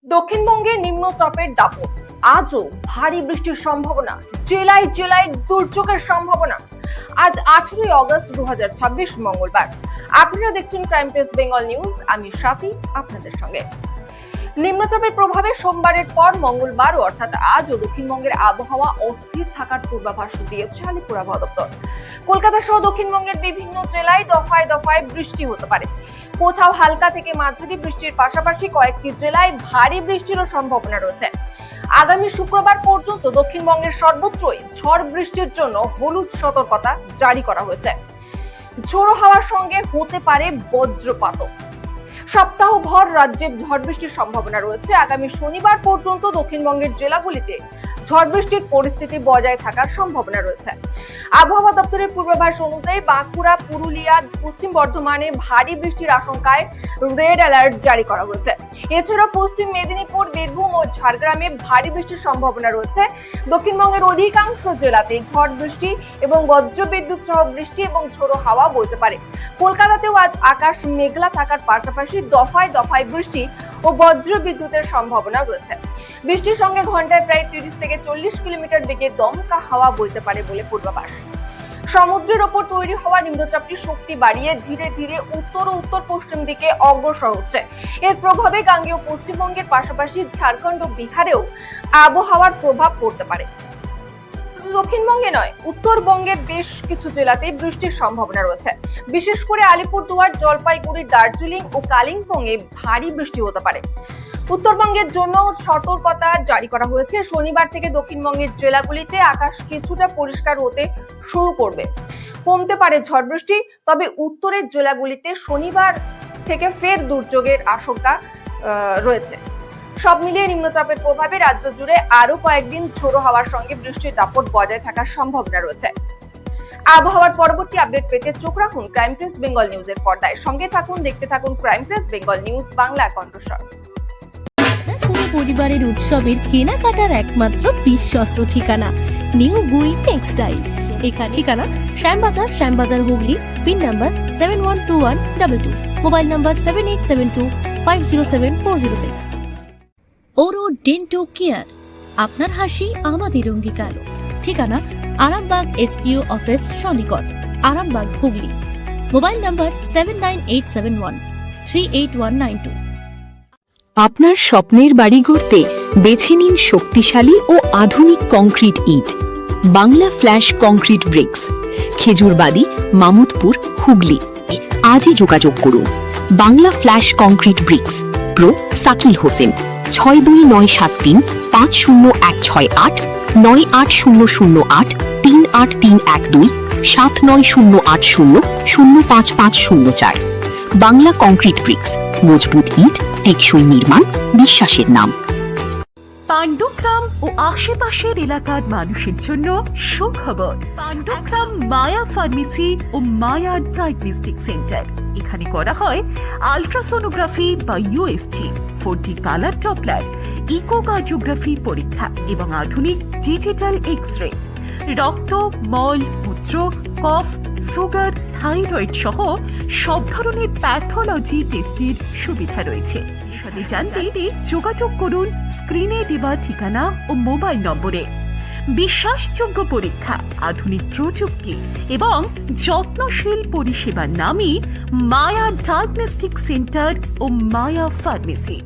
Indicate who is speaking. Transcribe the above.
Speaker 1: দক্ষিণবঙ্গে নিম্নচাপের দাপট, আজও ভারী বৃষ্টির সম্ভাবনা, জেলায় জেলায় দুর্যোগের সম্ভাবনা। আজ 18ই অগস্ট 2026 মঙ্গলবার। আপনারা দেখছেন ক্রাইম প্রেস বেঙ্গল নিউজ, আমি সাথী আপনাদের সঙ্গে। নিম্নচাপের প্রভাবে সোমবারের পর মঙ্গলবার অর্থাৎ আজও দক্ষিণবঙ্গের আবহাওয়া অস্থির থাকার পূর্বাভাস দিয়েছে আলিপুর আবহাওয়া দপ্তর। কলকাতা সহ দক্ষিণবঙ্গের বিভিন্ন জেলায় দফায় দফায় বৃষ্টি হতে পারে। কোথাও হালকা থেকে মাঝারি বৃষ্টির পাশাপাশি কয়েকটি জেলায় ভারী বৃষ্টিরও সম্ভাবনা রয়েছে। আগামী শুক্রবার পর্যন্ত দক্ষিণবঙ্গের সর্বত্রই ঝড় বৃষ্টির জন্য হলুদ সতর্কতা জারি করা হয়েছে। ঝোড়ো হাওয়ার সঙ্গে হতে পারে বজ্রপাতও। সপ্তাহভর রাজ্যে ঝড় বৃষ্টির সম্ভাবনা রয়েছে। আগামী শনিবার পর্যন্ত দক্ষিণবঙ্গের জেলাগুলিতে ঝড় বৃষ্টির পরিস্থিতি বজায় থাকার সম্ভাবনা রয়েছে। আবহাওয়া দপ্তরের পূর্বাভাস অনুযায়ী বাঁকুড়া, পুরুলিয়া, পশ্চিম বর্ধমানে ভারী বৃষ্টির আশঙ্কায় রেড অ্যালার্ট জারি করা হয়েছে। এছাড়া পশ্চিম মেদিনীপুর, বীরভূম ও ঝাড়গ্রামে ভারী বৃষ্টির সম্ভাবনা রয়েছে। দক্ষিণবঙ্গের অধিকাংশ জেলাতে ঝড় বৃষ্টি এবং বজ্রবিদ্যুৎ সহ বৃষ্টি এবং ঝোড়ো হাওয়া বইতে পারে। কলকাতাতেও আজ আকাশ মেঘলা থাকার পাশাপাশি দফায় দফায় বৃষ্টি ও বজ্রবিদ্যুতের সম্ভাবনা রয়েছে। বৃষ্টির সঙ্গে ঘন্টায় প্রায় 30 থেকে 40 কিলোমিটার বেগে দমকা হাওয়া বইতে পারে বলে পূর্বাভাস। সমুদ্রের ওপর তৈরি হওয়া নিম্নচাপটি শক্তি বাড়িয়ে ধীরে ধীরে উত্তর ও উত্তর পশ্চিম দিকে অগ্রসর হচ্ছে। এর প্রভাবে গাঙ্গেয় পশ্চিমবঙ্গের পাশাপাশি ঝাড়খণ্ড ও বিহারেও আবহাওয়ার প্রভাব পড়তে পারে। দক্ষিণবঙ্গে নয়, উত্তরবঙ্গের বেশ কিছু জেলাতে বৃষ্টির সম্ভাবনা রয়েছে। বিশেষ করে আলিপুরদুয়ার, জলপাইগুড়ি, দার্জিলিং ও কালিম্পংয়ে ভারী বৃষ্টি হতে পারে। উত্তরবঙ্গের জন্য সতর্কতা জারি করা হয়েছে। শনিবার থেকে দক্ষিণবঙ্গের জেলাগুলিতে আকাশ কিছুটা পরিষ্কার হতে শুরু করবে। কমতে পারে ঝড় বৃষ্টি, তবে উত্তরের জেলাগুলিতে শনিবার থেকে ফের দুর্যোগের আশঙ্কা রয়েছে। সব মিলিয়ে নিম্নচাপের প্রভাবে রাজ্য জুড়ে আরো কয়েকদিন ঝোড়ো হাওয়ার সঙ্গে বৃষ্টির দাপট বজায় থাকার সম্ভাবনা রয়েছে। আবহাওয়ার পরবর্তী আপডেট পেতে চোখ রাখুন ক্রাইম প্রেস বেঙ্গল নিউজের পর্দায়। সঙ্গে থাকুন, দেখতে থাকুন ক্রাইম প্রেস বেঙ্গল নিউজ, বাংলার কণ্ঠস্বর।
Speaker 2: পুরো পরিবারের উৎসবের কেনাকাটার একমাত্র বিশ্বস্ত ঠিকানা নিউ গুই টেক্সটাইল। এখানে ঠিকানা Shyambazar Hooghly, pin number 712122, mobile number 7872507406। Oro Dento Care, আপনার হাসি আমাদের অঙ্গীকার। ঠিকানা আরামবাগ এসটিও অফিস সন্নিকট, আরামবাগ হুগলি, মোবাইল নাম্বার 7987138192।
Speaker 3: আপনার স্বপ্নের বাড়ি গড়তে বেছে নিন শক্তিশালী ও আধুনিক কংক্রিট ইট, Bangla flash concrete bricks, Khejurbari, Mamudpur, Hooghly. আজই যোগাযোগ করুন। Bangla flash concrete bricks, pro Sakil Hossain, 6297350168, 98008 38312, 7908005504। Bangla concrete bricks, মজবুত ইট, টেকসই নির্মাণ, বিশ্বাসের নাম।
Speaker 4: পাণ্ডুগ্রাম ও আশেপাশের এলাকার মানুষের জন্য সুখবর। পাণ্ডুগ্রাম মায়া ফার্মেসি ও মায়া ডায়াগনস্টিক সেন্টার। এখানে করা হয় আল্ট্রাসোনোগ্রাফি বা USG, 4D colour Doppler, echocardiography পরীক্ষা এবং আধুনিক ডিজিটাল এক্স-রে। রক্ত, মল, মূত্র, কফ, সুগার, থাইরয়েড সহ সব ধরনের প্যাথোলজি টেস্টের সুবিধা রয়েছে। জানতে যোগাযোগ করুন স্ক্রিনে দেওয়া ঠিকানা ও মোবাইল নম্বরে। বিশ্বাসযোগ্য পরীক্ষা, আধুনিক প্রযুক্তি এবং যত্নশীল পরিষেবার নামই মায়া ডায়াগনস্টিক সেন্টার ও মায়া ফার্মেসি।